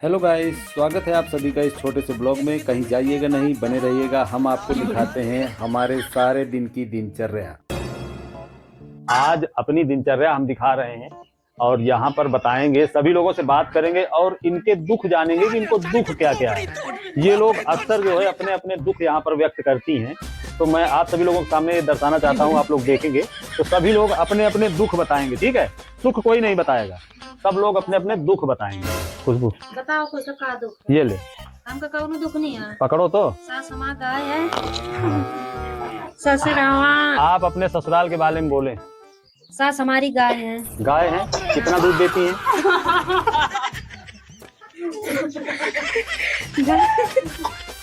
Hello guys, स्वागत है आप सभी का इस छोटे से ब्लॉग में। कहीं जाइएगा नहीं, बने रहिएगा। हम आपको दिखाते हैं हमारे सारे दिन की दिनचर्या। आज अपनी दिनचर्या हम दिखा रहे हैं और यहाँ पर बताएंगे, सभी लोगों से बात करेंगे और इनके दुख जानेंगे कि इनको दुख क्या क्या है। ये लोग अक्सर जो है अपने अपने दुख यहाँ पर व्यक्त करती हैं, तो मैं आप सभी लोगों के सामने दर्शाना चाहता हूँ। आप लोग देखेंगे तो सभी लोग अपने अपने दुख बताएंगे, ठीक है। सुख कोई नहीं बताएगा, सब लोग अपने अपने दुख बताएंगे। खुशबू बताओ कुछ का दुख है? ये ले, हमका कौनो दुख नहीं है। पकड़ो तो। सास हमार गाय है, ससुरावा। आप अपने ससुराल के बारे में बोले। सास हमारी गाय है। गाय है, कितना दूध देती है?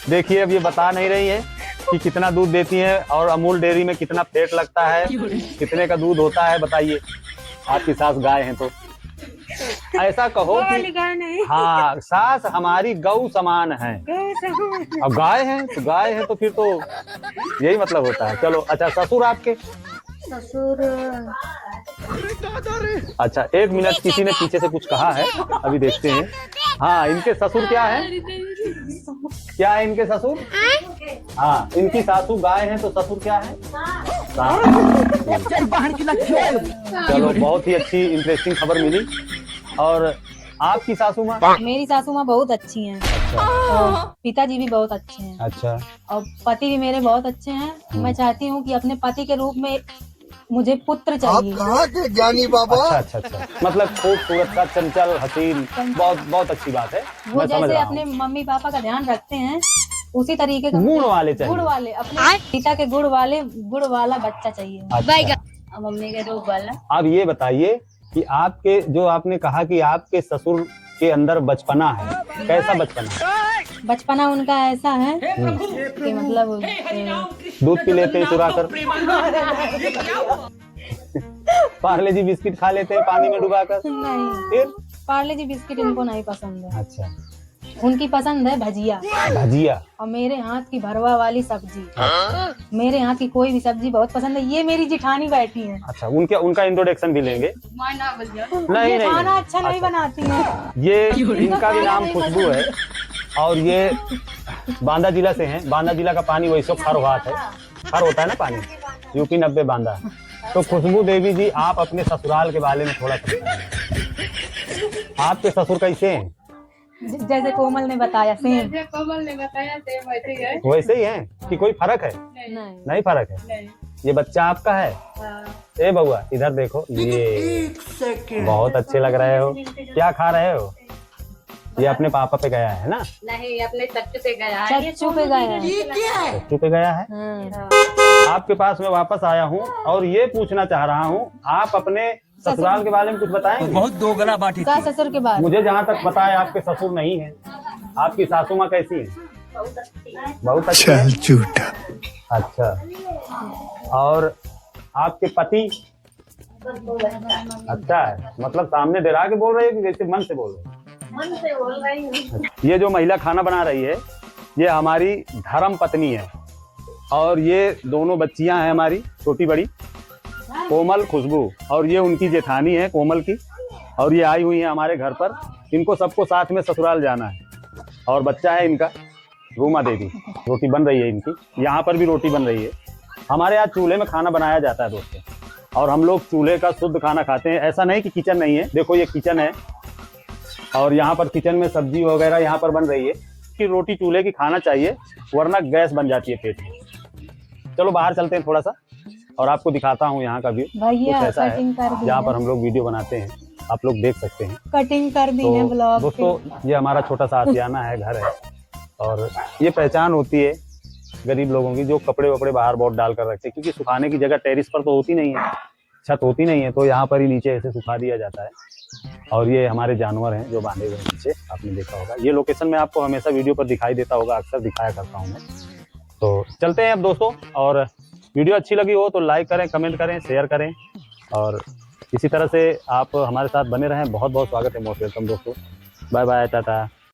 देखिए, अब ये बता नहीं रही है कि कितना दूध देती है और अमूल डेयरी में कितना फैट लगता है, कितने का दूध होता है। बताइए, आपकी सास गाय है तो ऐसा कहो कि गाय नहीं। हाँ, सास हमारी गौ समान है। अब गाय है तो फिर तो यही मतलब होता है। चलो, अच्छा, ससुर आपके? ससुर अच्छा, एक मिनट, किसी ने पीछे से कुछ कहा है, अभी देखते हैं। हाँ, इनके ससुर क्या है? क्या है इनके ससुर? हाँ, इनकी सासू गाय है तो ससुर क्या है? चलो, बहुत ही अच्छी इंटरेस्टिंग खबर मिली। और आपकी सासू माँ? मेरी सासू माँ बहुत अच्छी हैं। और पिताजी भी बहुत अच्छे हैं। अच्छा, और पति भी मेरे बहुत अच्छे हैं। मैं चाहती हूँ कि अपने पति के रूप में मुझे पुत्र चाहिए। आप कहाँ के ज्ञानी बाबा? अच्छा, मतलब खूबसूरत सा, चंचल, हसीन, बहुत अच्छी बात है। वो मैं समझ जैसे रहा अपने हूँ। मम्मी पापा का ध्यान रखते हैं, उसी तरीके का गुण वाले चाहिए। गुड़ वाले, अपने पिता के गुड़ वाला बच्चा चाहिए। अच्छा। मम्मी के रूप वाला। अब ये बताइए कि आपके, जो आपने कहा कि आपके ससुर के अंदर बचपना है, कैसा बचपना? बचपना उनका ऐसा है कि मतलब दूध पी लेते हैं चुरा कर, पार्ले जी बिस्किट खा लेते हैं पानी में डुबाकर। नहीं, फिर पार्ले जी बिस्किट इनको नहीं पसंद है। अच्छा, उनकी पसंद है भजिया, भजिया और मेरे हाथ की भरवा वाली सब्जी। मेरे हाथ की कोई भी सब्जी बहुत पसंद है। ये मेरी जिठानी बैठी है। अच्छा, उनका इंट्रोडक्शन भी लेंगे। नहीं, ये नहीं, खाना नहीं। अच्छा नहीं बनाती है। ये इनका भी नाम खुशबू है और ये बांदा जिला से हैं। बांदा जिला का पानी वैसे खर होता है ना पानी, यूपी 90 बांदा। तो खुशबू देवी जी, आप अपने ससुराल के बारे में थोड़ा सा बताइए। आपके ससुर कैसे हैं? जैसे कोमल ने बताया, सेम वैसे ही हैं कि कोई फर्क है? नहीं। नहीं फर्क है। ये बच्चा आपका है? ए बउआ, इधर देखो, ये बहुत अच्छे लग रहे हो। क्या खा रहे हो? ये अपने पापा पे गया है ना? नहीं, अपने चच्चू पे गया है। चच्चू पे गया है। चच्चू पे गया है। आपके पास मैं वापस आया हूँ और ये पूछना चाह रहा हूँ, आप अपने ससुराल के बारे में कुछ बताएंगे? बहुत दोगला बाटी थी। ससुर के बाद मुझे जहाँ तक पता है आपके ससुर नहीं है। आपकी सासू माँ कैसी है? बहुत अच्छी है। झूठा। अच्छा, और आपके पति? अच्छा है, मतलब सामने डरा के बोल रहे हो कि जैसे मन से बोल रहे हो? मन से बोल रही हूँ। ये जो महिला खाना बना रही है, ये हमारी धर्म पत्नी है और ये दोनों बच्चियां हैं हमारी, छोटी बड़ी, कोमल, खुशबू, और ये उनकी जेठानी है कोमल की, और ये आई हुई है हमारे घर पर। इनको सबको साथ में ससुराल जाना है और बच्चा है इनका, रूमा देवी। रोटी बन रही है इनकी, यहाँ पर भी रोटी बन रही है। हमारे यहाँ चूल्हे में खाना बनाया जाता है दोस्तों, और हम लोग चूल्हे का शुद्ध खाना खाते हैं। ऐसा नहीं कि किचन नहीं है। देखो, ये किचन है और यहाँ पर किचन में सब्जी वगैरह यहाँ पर बन रही है कि रोटी चूल्हे की खाना चाहिए, वरना गैस बन जाती है पेट में। चलो बाहर चलते हैं थोड़ा सा और आपको दिखाता हूँ यहाँ का व्यू। भैया कुछ ऐसा है कटिंग कर दी जहाँ है। पर हम लोग वीडियो बनाते हैं, आप लोग देख सकते हैं। कटिंग कर दी है तो ब्लॉग दोस्तों, ये हमारा छोटा सा आशियाना है, घर है, और ये पहचान होती है गरीब लोगों की, जो कपड़े वपड़े बाहर बहुत डाल कर रखते हैं, क्योंकि सुखाने की जगह टेरिस पर तो होती नहीं है, छत होती नहीं है, तो यहाँ पर ही नीचे ऐसे सुखा दिया जाता है। और ये हमारे जानवर हैं जो बांधे हुए नीचे, आपने देखा होगा। ये लोकेशन में आपको हमेशा वीडियो पर दिखाई देता होगा, अक्सर दिखाया करता हूँ मैं। तो चलते हैं अब दोस्तों, और वीडियो अच्छी लगी हो तो लाइक करें, कमेंट करें, शेयर करें, और इसी तरह से आप हमारे साथ बने रहें। बहुत बहुत स्वागत है, मोस्ट वेलकम दोस्तों। Bye bye, Tata.